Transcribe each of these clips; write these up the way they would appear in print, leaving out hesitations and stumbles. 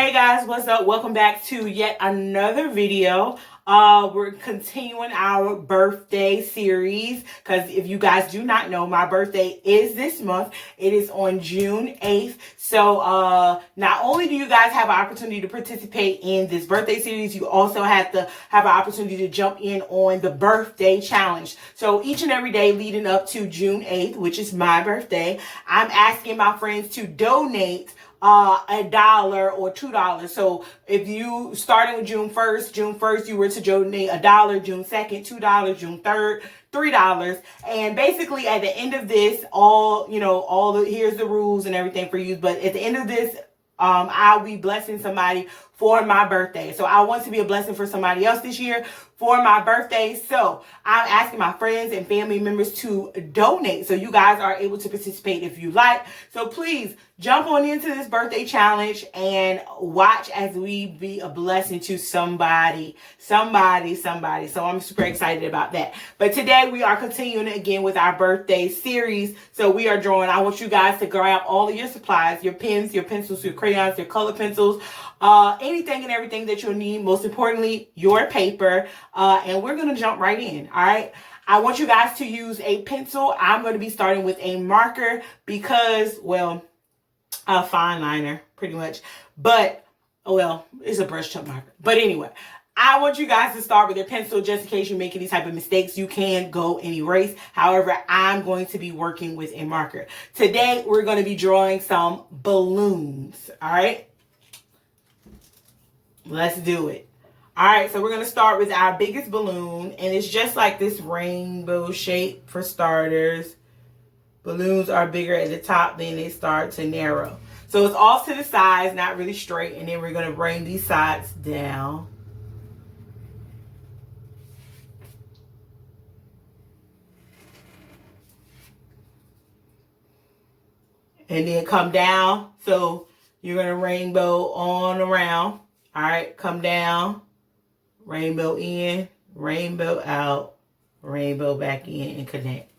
Hey guys, what's up? Welcome back to yet another video. We're continuing our birthday series because if you guys do not know, my birthday is this month. It is on June 8th. So not only do you guys have an opportunity to participate in this birthday series, you also have to have an opportunity to jump in on the birthday challenge. So each and every day leading up to June 8th, which is my birthday, I'm asking my friends to donate $1 or $2. So if you starting with June 1st, you were to donate $1, June 2nd, $2, June 3rd, $3. And basically at the end of this, here's the rules and everything for you. But at the end of this, I'll be blessing somebody for my birthday. So I want to be a blessing for somebody else this year for my birthday. So I'm asking my friends and family members to donate so you guys are able to participate if you like. So please jump on into this birthday challenge and watch as we be a blessing to somebody. So I'm super excited about that. But today we are continuing again with our birthday series. So we are drawing. I want you guys to grab all of your supplies, your pens, your pencils, your crayons, your color pencils, anything and everything that you'll need. Most importantly, your paper. And we're going to jump right in. All right. I want you guys to use a pencil. I'm going to be starting with a marker because, a fine liner pretty much, but it's a brush tip marker. But anyway, I want you guys to start with your pencil just in case you make any type of mistakes. You can go and erase. However, I'm going to be working with a marker. Today, we're going to be drawing some balloons. All right. Let's do it. All right, so we're going to start with our biggest balloon, and it's just like this rainbow shape for starters. Balloons are bigger at the top, then they start to narrow. So it's off to the sides, not really straight, and then we're going to bring these sides down. And then come down. So you're going to rainbow on around. All right, come down. Rainbow in, rainbow out, rainbow back in, and connect.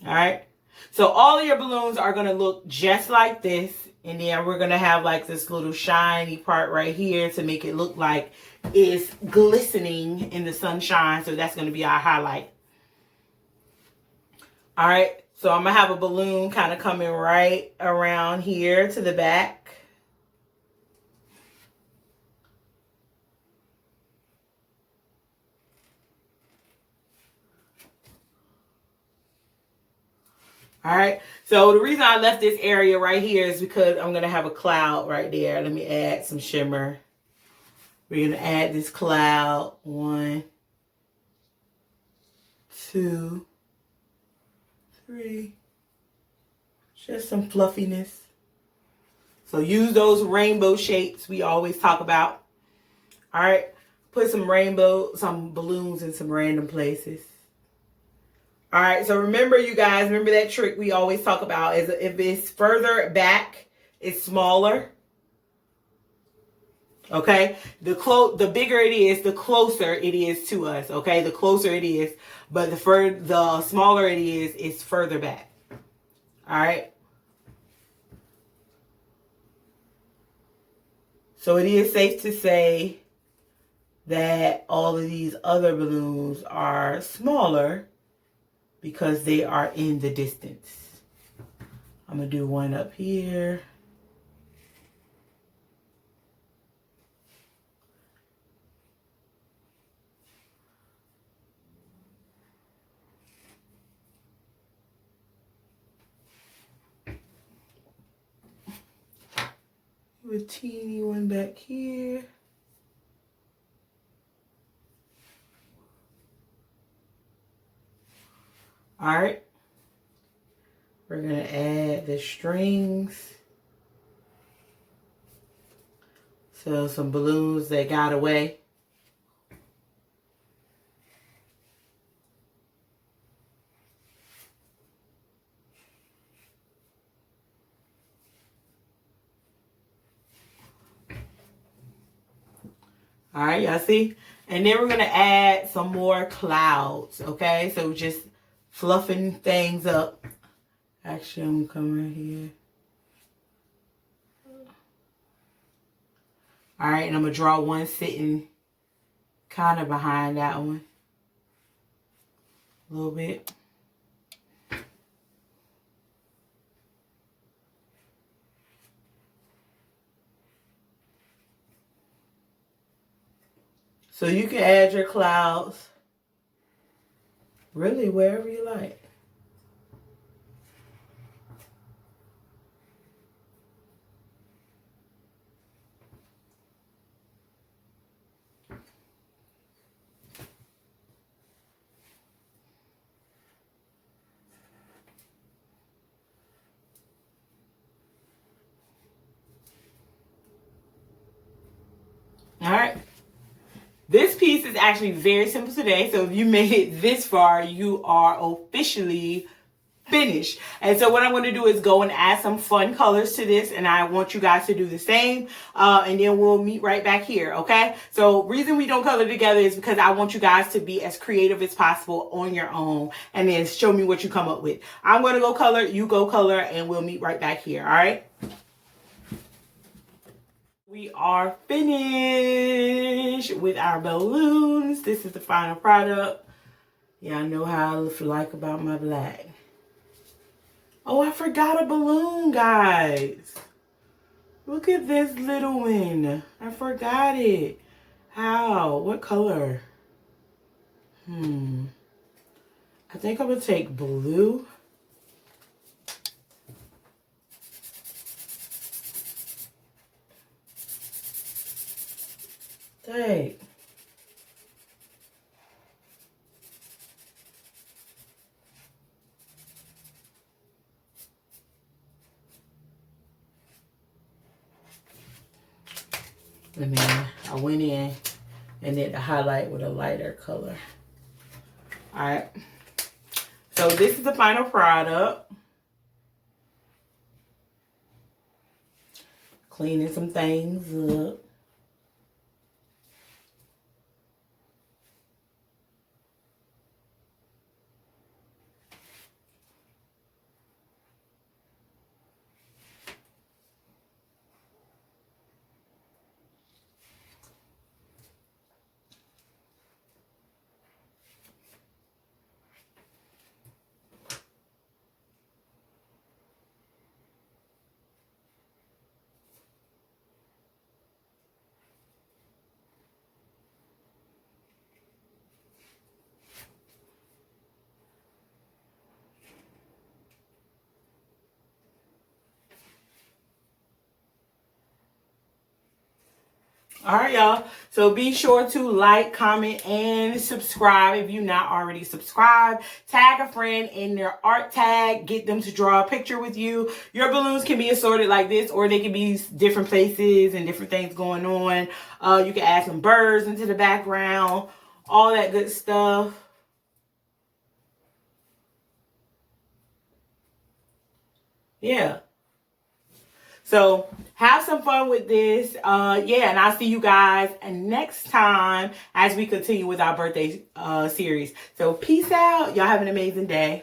All right. So all of your balloons are going to look just like this. And then we're going to have like this little shiny part right here to make it look like it's glistening in the sunshine. So that's going to be our highlight. All right. So I'm going to have a balloon kind of coming right around here to the back. All right, so the reason I left this area right here is because I'm going to have a cloud right there. Let me add some shimmer. We're going to add this cloud. 1, 2, 3. Just some fluffiness. So use those rainbow shapes we always talk about. All right, put some balloons in some random places. All right, so remember, you guys, remember that trick we always talk about is if it's further back, it's smaller. Okay, the bigger it is, the closer it is to us. Okay, the closer it is, but the smaller it is, it's further back. All right. So it is safe to say that all of these other balloons are smaller because they are in the distance. I'm going to do one up here. A teeny one back here. All right. We're going to add the strings. So some balloons that got away. All right, y'all see? And then we're going to add some more clouds, okay? So just fluffing things up. Actually, I'm going to come right here. All right, and I'm going to draw one sitting kind of behind that one. A little bit. So you can add your clouds really wherever you like. All right. This piece is actually very simple today. So if you made it this far, you are officially finished. And so what I'm going to do is go and add some fun colors to this, and I want you guys to do the same, and then we'll meet right back here. Okay, so reason we don't color together is because I want you guys to be as creative as possible on your own, and then show me what you come up with. I'm going to go color, you go color, and we'll meet right back here. All right, we are finished with our balloons. This is the final product. Yeah, I know how I like about my black. Oh, I forgot a balloon, guys. Look at this little one. I forgot it. How? What color? I think I'm going to take blue. Dang. And then I went in and did the highlight with a lighter color. All right. So this is the final product. Cleaning some things up. All right, y'all. So be sure to like, comment, and subscribe if you're not already subscribed. Tag a friend in their art tag. Get them to draw a picture with you. Your balloons can be assorted like this, or they can be different places and different things going on. You can add some birds into the background. All that good stuff. Yeah. So have some fun with this. Yeah, and I'll see you guys next time as we continue with our birthday series. So peace out. Y'all have an amazing day.